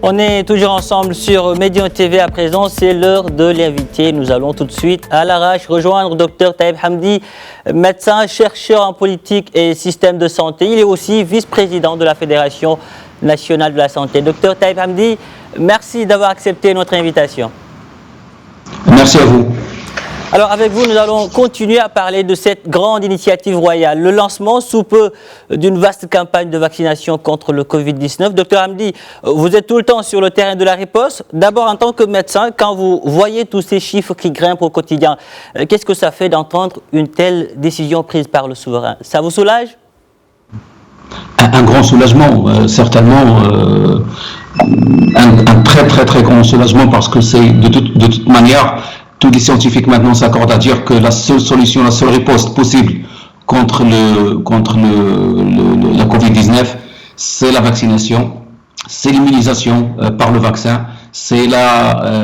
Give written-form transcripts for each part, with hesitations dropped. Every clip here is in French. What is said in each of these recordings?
On est toujours ensemble sur Médian TV à présent, c'est l'heure de l'invité. Nous allons tout de suite à l'arrache rejoindre Dr Taïb Hamdi, médecin, chercheur en politique et système de santé. Il est aussi vice-président de la Fédération nationale de la santé. Dr Taïb Hamdi, merci d'avoir accepté notre invitation. Merci à vous. Alors avec vous, nous allons continuer à parler de cette grande initiative royale, le lancement sous peu d'une vaste campagne de vaccination contre le Covid-19. Dr Hamdi, vous êtes tout le temps sur le terrain de la riposte. D'abord, en tant que médecin, quand vous voyez tous ces chiffres qui grimpent au quotidien, qu'est-ce que ça fait d'entendre une telle décision prise par le souverain? Ça vous soulage? Un grand soulagement, certainement, un très grand soulagement, parce que c'est de toute manière, tous les scientifiques maintenant s'accordent à dire que la seule solution, la seule riposte possible contre la Covid-19, c'est la vaccination, c'est l'immunisation par le vaccin, c'est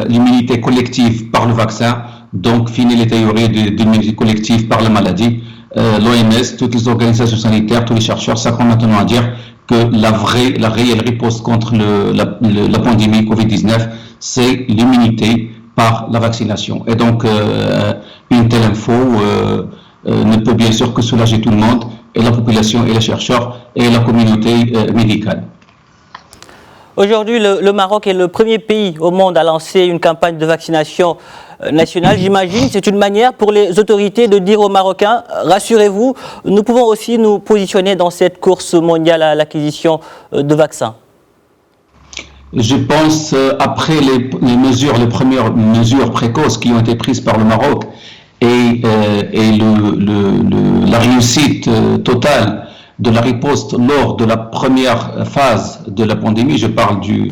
l'immunité collective par le vaccin, donc fini les théories d'immunité collective par la maladie. L'OMS, toutes les organisations sanitaires, tous les chercheurs s'accordent maintenant à dire que la réelle riposte contre la pandémie Covid-19, c'est l'immunité par la vaccination. Et donc, une telle info ne peut bien sûr que soulager tout le monde, et la population, et les chercheurs, et la communauté médicale. Aujourd'hui, le Maroc est le premier pays au monde à lancer une campagne de vaccination nationale. J'imagine que c'est une manière pour les autorités de dire aux Marocains, rassurez-vous, nous pouvons aussi nous positionner dans cette course mondiale à l'acquisition de vaccins. Je pense, après les premières mesures précoces qui ont été prises par le Maroc et la réussite totale de la riposte lors de la première phase de la pandémie, je parle du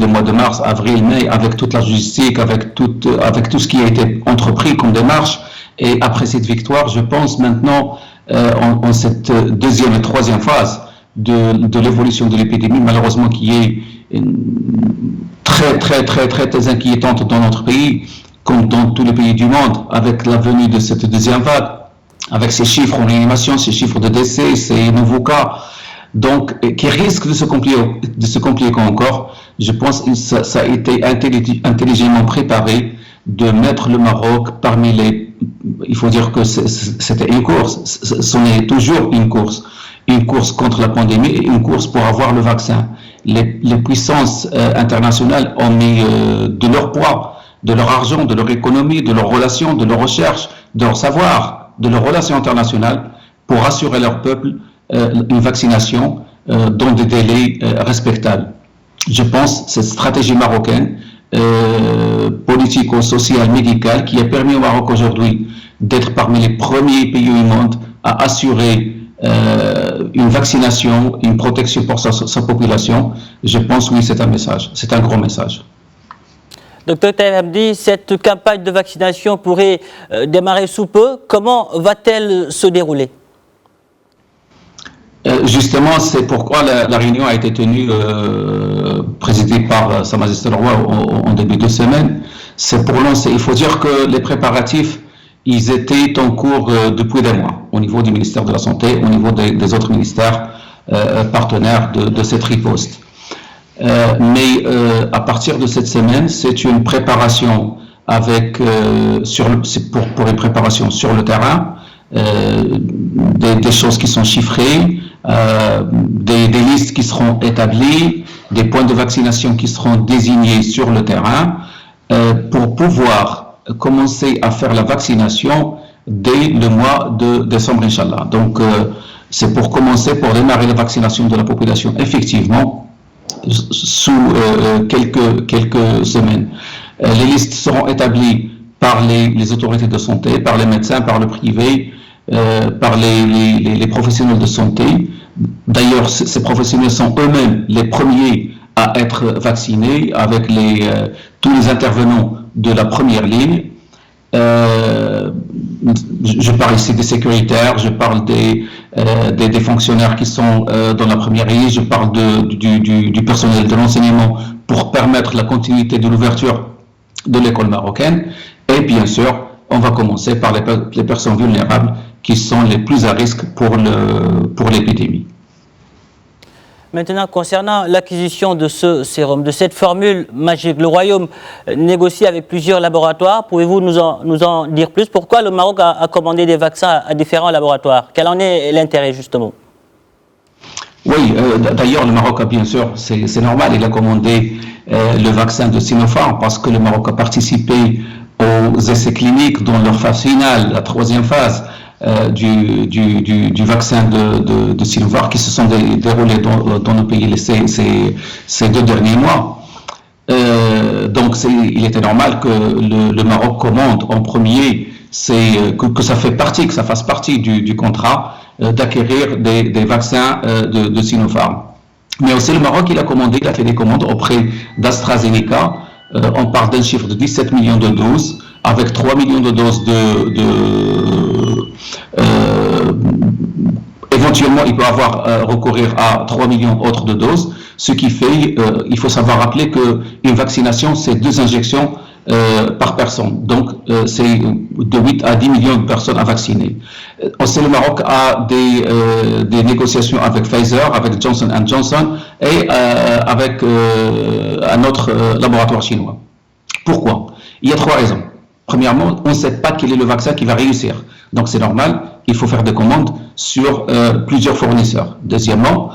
mois de mars, avril, mai, avec toute la logistique, avec tout ce qui a été entrepris comme démarche, et après cette victoire, je pense maintenant en cette deuxième et troisième phase de l'évolution de l'épidémie, malheureusement qui est très inquiétante dans notre pays, comme dans tous les pays du monde, avec la venue de cette deuxième vague, avec ces chiffres en réanimation, ces chiffres de décès, ces nouveaux cas, donc qui risquent de se compliquer encore. Je pense que ça a été intelligemment préparé de mettre le Maroc parmi les... Il faut dire que c'était une course, ce n'est toujours une course contre la pandémie et une course pour avoir le vaccin. Les puissances internationales ont mis de leur poids, de leur argent, de leur économie, de leurs relations, de leur recherche, de leur savoir, de leurs relations internationales pour assurer leur peuple une vaccination dans des délais respectables. Je pense que cette stratégie marocaine, politico-sociale, médicale, qui a permis au Maroc aujourd'hui d'être parmi les premiers pays au monde à assurer une vaccination, une protection pour sa population, je pense oui, c'est un message, c'est un grand message. Dr Taïb Hamdi, cette campagne de vaccination pourrait démarrer sous peu. Comment va-t-elle se dérouler? Justement, c'est pourquoi la réunion a été tenue, présidée par Sa Majesté le Roi en début de semaine. C'est pour lancer. Il faut dire que les préparatifs, ils étaient en cours depuis des mois, au niveau du ministère de la Santé, au niveau des autres ministères partenaires de cette riposte. Mais à partir de cette semaine, c'est une préparation avec pour une préparation sur le terrain, des choses qui sont chiffrées, des listes qui seront établies, des points de vaccination qui seront désignés sur le terrain pour pouvoir commencer à faire la vaccination dès le mois de décembre, Inch'Allah. Donc, c'est pour démarrer la vaccination de la population, effectivement, sous quelques semaines. Les listes seront établies par les autorités de santé, par les médecins, par le privé, par les professionnels de santé. D'ailleurs, ces professionnels sont eux-mêmes les premiers à être vaccinés avec tous les intervenants de la première ligne. Je parle ici des sécuritaires, je parle des fonctionnaires qui sont dans la première ligne, je parle du personnel de l'enseignement pour permettre la continuité de l'ouverture de l'école marocaine. Et bien sûr, on va commencer par les personnes vulnérables qui sont les plus à risque pour l'épidémie. Maintenant, concernant l'acquisition de ce sérum, de cette formule magique, le Royaume négocie avec plusieurs laboratoires. Pouvez-vous nous en dire plus? Pourquoi le Maroc a commandé des vaccins à différents laboratoires? Quel en est l'intérêt, justement? Oui, d'ailleurs, le Maroc a bien sûr, c'est normal, il a commandé le vaccin de Sinopharm parce que le Maroc a participé aux essais cliniques dans leur phase finale, la troisième phase du vaccin de Sinopharm qui se sont déroulés dans nos pays ces 2 derniers mois. Donc il était normal que le Maroc commande en premier, que ça fasse partie du contrat d'acquérir des vaccins de Sinopharm. Mais aussi le Maroc, il a fait des commandes auprès d'AstraZeneca. On parle d'un chiffre de 17 millions de doses, avec 3 millions de doses éventuellement, il peut recourir à 3 millions autres de doses, ce qui fait, il faut savoir rappeler qu'une vaccination, c'est 2 injections par personne. Donc, c'est de 8 à 10 millions de personnes à vacciner. Aussi, le Maroc a des négociations avec Pfizer, avec Johnson & Johnson et avec un autre laboratoire chinois. Pourquoi? Il y a 3 raisons. Premièrement, on ne sait pas quel est le vaccin qui va réussir. Donc, c'est normal, il faut faire des commandes sur plusieurs fournisseurs. Deuxièmement,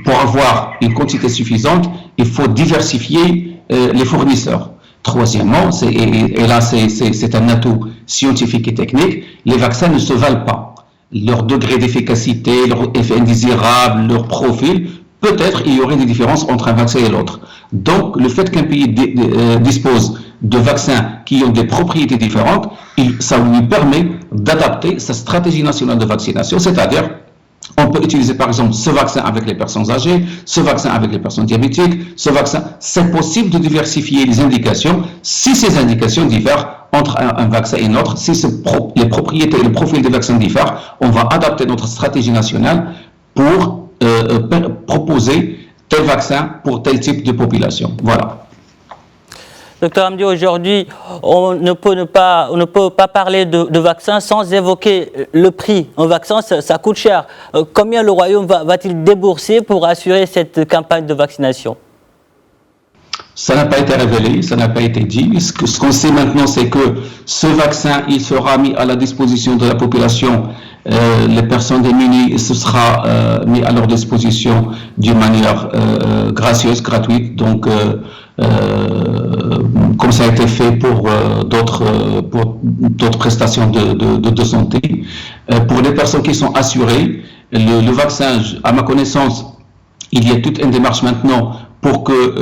pour avoir une quantité suffisante, il faut diversifier les fournisseurs. Troisièmement, et là c'est un atout scientifique et technique, les vaccins ne se valent pas. Leur degré d'efficacité, leur effet indésirable, leur profil, peut-être il y aurait des différences entre un vaccin et l'autre. Donc le fait qu'un pays dispose de vaccins qui ont des propriétés différentes, ça lui permet d'adapter sa stratégie nationale de vaccination, c'est-à-dire on peut utiliser par exemple ce vaccin avec les personnes âgées, ce vaccin avec les personnes diabétiques, ce vaccin. C'est possible de diversifier les indications si ces indications diffèrent entre un vaccin et un autre. Si les propriétés et le profil des vaccins diffèrent, on va adapter notre stratégie nationale pour proposer tel vaccin pour tel type de population. Voilà. Docteur Hamdi, aujourd'hui, on ne peut pas parler de vaccin sans évoquer le prix. Un vaccin, ça coûte cher. Combien le Royaume va-t-il débourser pour assurer cette campagne de vaccination? Ça n'a pas été révélé, ça n'a pas été dit. Ce qu'on sait maintenant, c'est que ce vaccin, il sera mis à la disposition de la population. Les personnes démunies, ce sera mis à leur disposition d'une manière gracieuse, gratuite. Donc, comme ça a été fait pour d'autres prestations de santé. Pour les personnes qui sont assurées, le vaccin, à ma connaissance, il y a toute une démarche maintenant pour que,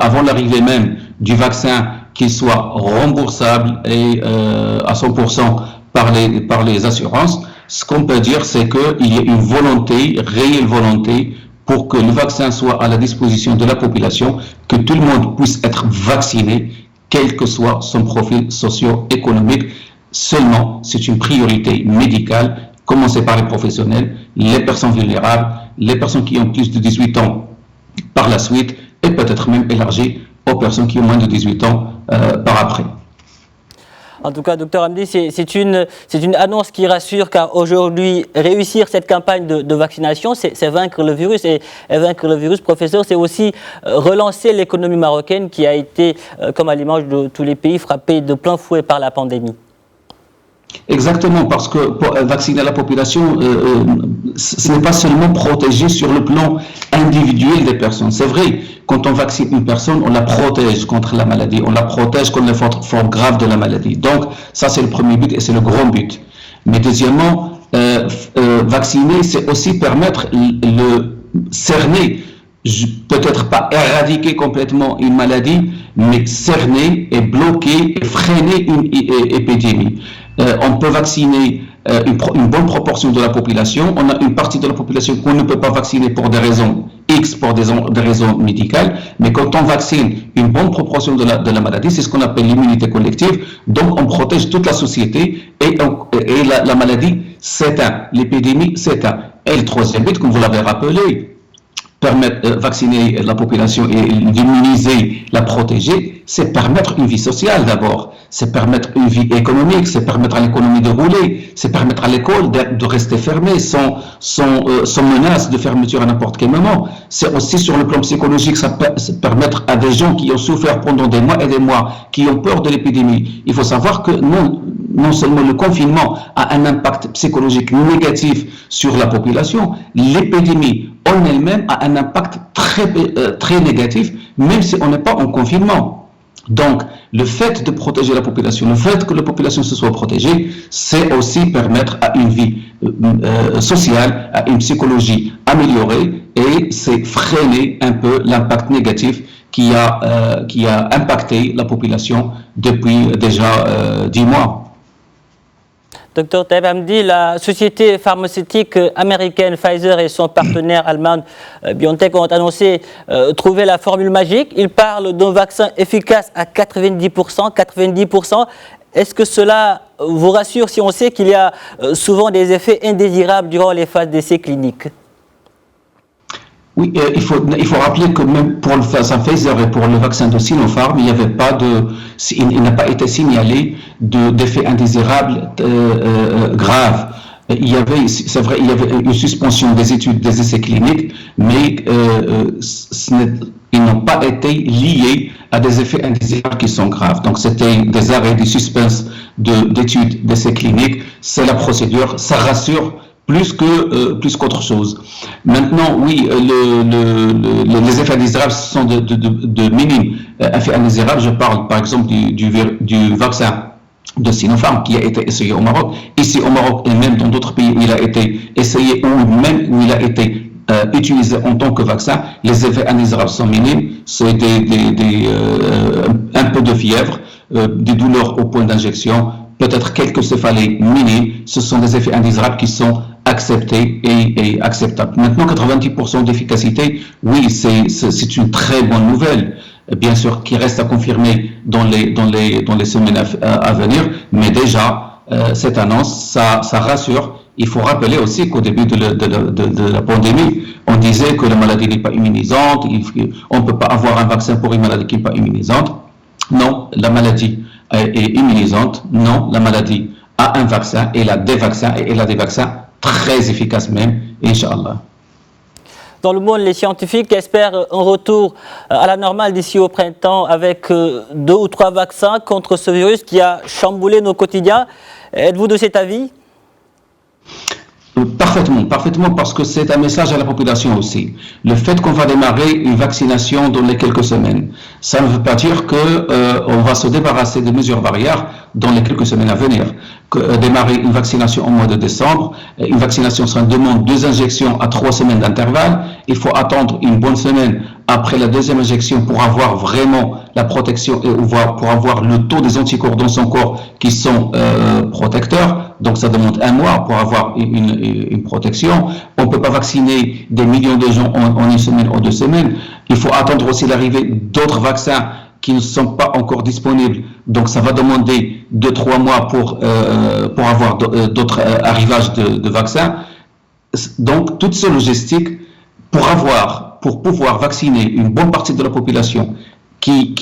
avant l'arrivée même du vaccin, qu'il soit remboursable et à 100% par les assurances. Ce qu'on peut dire, c'est qu'il y a une volonté, réelle volonté, pour que le vaccin soit à la disposition de la population, que tout le monde puisse être vacciné, quel que soit son profil socio-économique. Seulement, c'est une priorité médicale, commencer par les professionnels, les personnes vulnérables, les personnes qui ont plus de 18 ans par la suite, et peut-être même élargi aux personnes qui ont moins de 18 ans par après. En tout cas, docteur Hamdi, c'est une annonce qui rassure, car aujourd'hui, réussir cette campagne de vaccination, c'est vaincre le virus. Et vaincre le virus, professeur, c'est aussi relancer l'économie marocaine qui a été, comme à l'image de tous les pays, frappée de plein fouet par la pandémie. Exactement, parce que pour vacciner la population, ce n'est pas seulement protéger sur le plan individuel des personnes. C'est vrai, quand on vaccine une personne, on la protège contre la maladie, on la protège contre les formes graves de la maladie. Donc, ça c'est le premier but et c'est le grand but. Mais deuxièmement, vacciner, c'est aussi permettre cerner, peut-être pas éradiquer complètement une maladie, mais cerner et bloquer et freiner une épidémie. On peut vacciner une bonne proportion de la population. On a une partie de la population qu'on ne peut pas vacciner pour des raisons X, pour des raisons médicales. Mais quand on vaccine une bonne proportion de la maladie, c'est ce qu'on appelle l'immunité collective. Donc, on protège toute la société et la maladie s'éteint. L'épidémie s'éteint. Et le troisième but, comme vous l'avez rappelé, vacciner la population et l'immuniser, la protéger, c'est permettre une vie sociale d'abord, c'est permettre une vie économique, c'est permettre à l'économie de rouler, c'est permettre à l'école de rester fermée sans menace de fermeture à n'importe quel moment. C'est aussi sur le plan psychologique, ça peut permettre à des gens qui ont souffert pendant des mois et des mois, qui ont peur de l'épidémie. Il faut savoir que non seulement le confinement a un impact psychologique négatif sur la population, l'épidémie en elle-même a un impact très négatif, même si on n'est pas en confinement. Donc, le fait de protéger la population, le fait que la population se soit protégée, c'est aussi permettre à une vie sociale, à une psychologie améliorée, et c'est freiner un peu l'impact négatif qui a impacté la population depuis déjà 10 mois. Docteur Taïeb Hamdi, la société pharmaceutique américaine Pfizer et son partenaire allemand BioNTech ont annoncé trouver la formule magique. Ils parlent d'un vaccin efficace à 90%. 90%. Est-ce que cela vous rassure si on sait qu'il y a souvent des effets indésirables durant les phases d'essai cliniques? Oui, il faut rappeler que même pour le vaccin Pfizer et pour le vaccin de Sinopharm, il n'a pas été signalé d'effets indésirables graves. C'est vrai, il y avait une suspension des études des essais cliniques, mais ils n'ont pas été liés à des effets indésirables qui sont graves. Donc c'était des arrêts, des suspens d'études d'essais cliniques. C'est la procédure, ça rassure plus qu'autre chose. Maintenant, oui, les effets indésirables sont de minimes effets indésirables. Je parle par exemple du vaccin de Sinopharm qui a été essayé au Maroc. Ici au Maroc et même dans d'autres pays où il a été essayé ou même où il a été utilisé en tant que vaccin, les effets indésirables sont minimes. C'est un peu de fièvre, des douleurs au point d'injection, peut-être quelques céphalées minimes. Ce sont des effets indésirables qui sont acceptés et acceptables. Maintenant, 90% d'efficacité, oui, c'est une très bonne nouvelle, bien sûr, qui reste à confirmer dans les semaines à venir, mais déjà, cette annonce, ça rassure. Il faut rappeler aussi qu'au début de la pandémie, on disait que la maladie n'est pas immunisante, on ne peut pas avoir un vaccin pour une maladie qui n'est pas immunisante. Non, la maladie est immunisante. Non, la maladie a un vaccin, et elle a des vaccins très efficaces même, Inch'Allah. Dans le monde, les scientifiques espèrent un retour à la normale d'ici au printemps avec 2 ou 3 vaccins contre ce virus qui a chamboulé nos quotidiens. Êtes-vous de cet avis ? Parfaitement, parce que c'est un message à la population aussi. Le fait qu'on va démarrer une vaccination dans les quelques semaines, ça ne veut pas dire qu'on va se débarrasser des mesures barrières dans les quelques semaines à venir. Démarrer une vaccination au mois de décembre, une vaccination, ça demande 2 injections à 3 semaines d'intervalle. Il faut attendre une bonne semaine après la 2e injection pour avoir vraiment la protection et pour avoir le taux des anticorps dans son corps qui sont protecteurs. Donc ça demande 1 mois pour avoir une protection. On ne peut pas vacciner des millions de gens en 1 semaine ou 2 semaines. Il faut attendre aussi l'arrivée d'autres vaccins qui ne sont pas encore disponibles. Donc ça va demander 2-3 mois pour avoir d'autres arrivages de vaccins. Donc toute cette logistique pour pouvoir vacciner une bonne partie de la population qui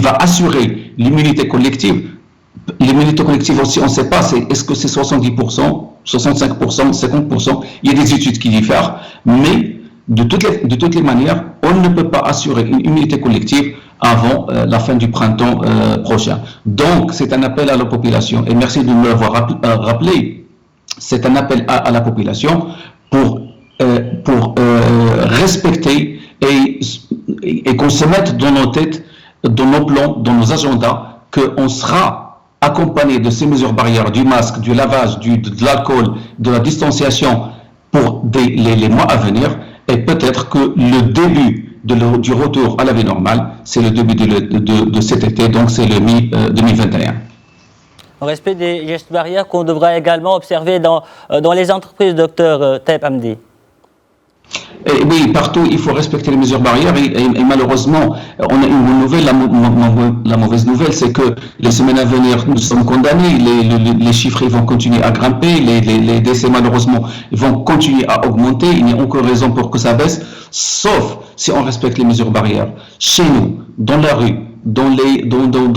va assurer l'immunité collective. L'immunité collective aussi, on ne sait pas, est-ce que c'est 70%, 65%, 50%, il y a des études qui diffèrent, mais de toutes les manières, on ne peut pas assurer une immunité collective avant la fin du printemps prochain. Donc, c'est un appel à la population, et merci de me l'avoir rappelé, c'est un appel à la population pour respecter et qu'on se mette dans nos têtes, dans nos plans, dans nos agendas, qu'on sera accompagné de ces mesures barrières, du masque, du lavage, de l'alcool, de la distanciation pour les mois à venir, et peut-être que le début du retour à la vie normale, c'est le début de cet été, donc c'est le mi-2021. Au respect des gestes barrières qu'on devra également observer dans les entreprises, docteur Taïeb Hamdi. Et oui, partout, il faut respecter les mesures barrières et malheureusement, on a une bonne nouvelle. La mauvaise nouvelle, c'est que les semaines à venir, nous sommes condamnés. Les chiffres ils vont continuer à grimper. Les décès, malheureusement, vont continuer à augmenter. Il n'y a aucune raison pour que ça baisse, sauf si on respecte les mesures barrières. Chez nous, dans la rue, dans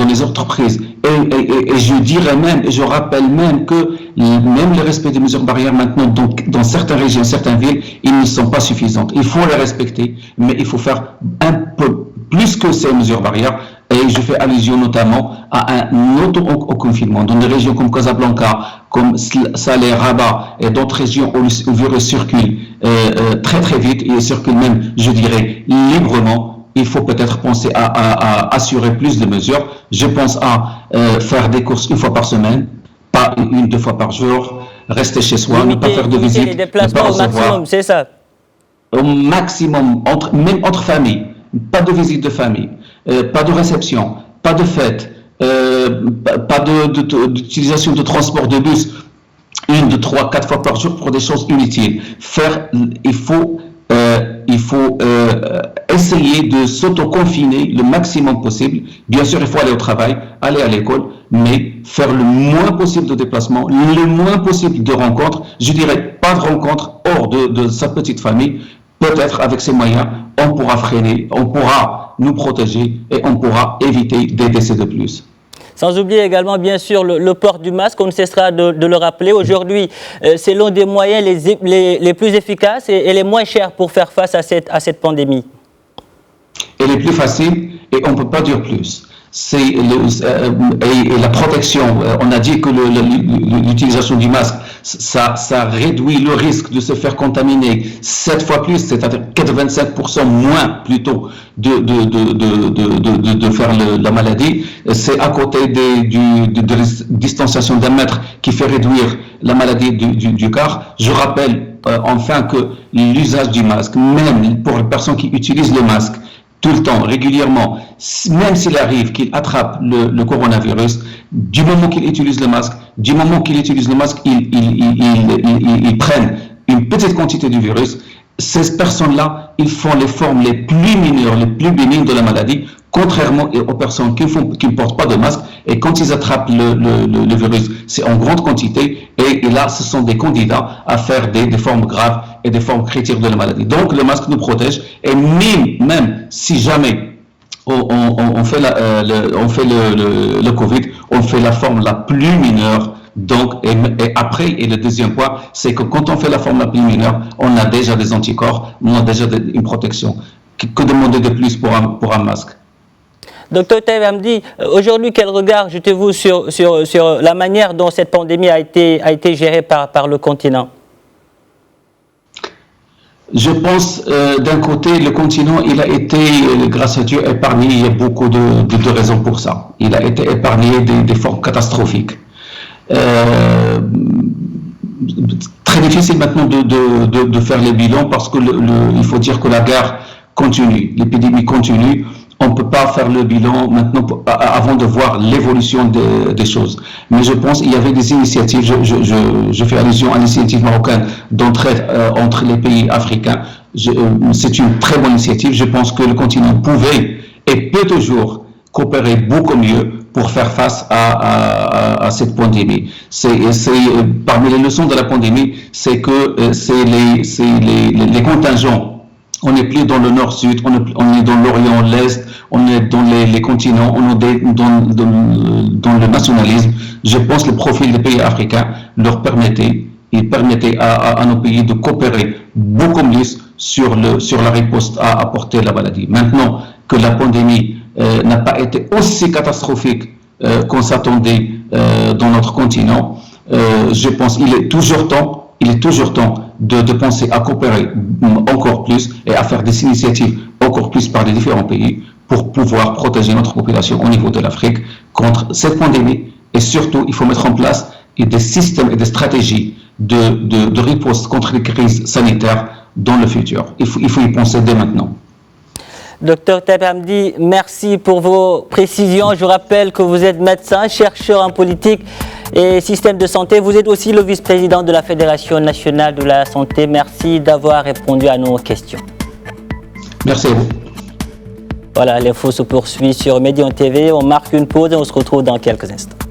les entreprises. Et je dirais même, et je rappelle même que même le respect des mesures barrières maintenant, dans certaines régions, certaines villes, ils ne sont pas suffisantes. Il faut les respecter, mais il faut faire un peu plus que ces mesures barrières. Et je fais allusion notamment à un auto-confinement dans des régions comme Casablanca, comme Salé, Rabat et d'autres régions où le virus circule très très vite, et il circule même, je dirais, librement. Il faut peut-être penser à assurer plus de mesures. Je pense à faire des courses une fois par semaine, pas une, 2 fois par jour, rester chez soi, ne pas faire de visites, les déplacements au maximum, c'est ça? Au maximum, même entre familles, pas de visite de famille, pas de réception, pas de fête, pas d'utilisation de transport de bus, 1, 2, 3, 4 fois par jour pour des choses inutiles. Il faut essayer de s'auto-confiner le maximum possible. Bien sûr, il faut aller au travail, aller à l'école, mais faire le moins possible de déplacements, le moins possible de rencontres. Je dirais pas de rencontres hors de sa petite famille. Peut-être avec ces moyens, on pourra freiner, on pourra nous protéger et on pourra éviter des décès de plus. Sans oublier également, bien sûr, le port du masque, on ne cessera de le rappeler. Aujourd'hui, c'est l'un des moyens les plus efficaces et les moins chers pour faire face à cette pandémie. Et les plus faciles, et on ne peut pas dire plus. Et la protection, on a dit que l'utilisation du masque, ça réduit le risque de se faire contaminer 7 fois plus, c'est-à-dire 25% moins plutôt de faire la maladie. C'est à côté de la distanciation d'1 mètre qui fait réduire la maladie du quart. Je rappelle enfin que l'usage du masque, même pour les personnes qui utilisent le masque, tout le temps, régulièrement, même s'il arrive qu'il attrape le coronavirus, du moment qu'il utilise le masque, ils prennent une petite quantité du virus. Ces personnes-là, ils font les formes les plus mineures, les plus bénignes de la maladie, contrairement aux personnes qui ne portent pas de masque. Et quand ils attrapent le virus, c'est en grande quantité. Et là, ce sont des candidats à faire des formes graves et des formes critiques de la maladie. Donc, le masque nous protège. Et même si jamais on fait le Covid, on fait la forme la plus mineure. Donc, et après, et le deuxième point, c'est que quand on fait la forme la plus mineure, on a déjà des anticorps, on a déjà une protection. Que demander de plus pour un masque? Docteur Taïeb Hamdi, aujourd'hui, quel regard jetez-vous sur la manière dont cette pandémie a été gérée par le continent? Je pense, d'un côté, le continent, il a été, grâce à Dieu, épargné. Il y a beaucoup de raisons pour ça. Il a été épargné des formes catastrophiques. Très difficile maintenant de faire les bilans parce que il faut dire que la guerre continue, l'épidémie continue. On ne peut pas faire le bilan maintenant avant de voir l'évolution des choses. Mais je pense qu'il y avait des initiatives, je fais allusion à l'initiative marocaine d'entraide entre les pays africains. C'est une très bonne initiative. Je pense que le continent pouvait et peut toujours coopérer beaucoup mieux pour faire face à cette pandémie. Parmi les leçons de la pandémie, c'est que les contingents. On n'est plus dans le nord-sud, on est dans l'Orient-l'Est, on est dans les continents, on est dans le nationalisme. Je pense que le profil des pays africains il permettait à nos pays de coopérer beaucoup plus sur la riposte à apporter la maladie. Maintenant que la pandémie n'a pas été aussi catastrophique qu'on s'attendait dans notre continent, je pense qu'il est toujours temps de penser à coopérer encore plus et à faire des initiatives encore plus par les différents pays pour pouvoir protéger notre population au niveau de l'Afrique contre cette pandémie. Et surtout, il faut mettre en place des systèmes et des stratégies de riposte contre les crises sanitaires dans le futur. Il faut y penser dès maintenant. Docteur Taïeb Hamdi, merci pour vos précisions. Je vous rappelle que vous êtes médecin, chercheur en politique et système de santé. Vous êtes aussi le vice-président de la Fédération nationale de la santé. Merci d'avoir répondu à nos questions. Merci à vous. Voilà, l'info se poursuit sur Médian TV. On marque une pause et on se retrouve dans quelques instants.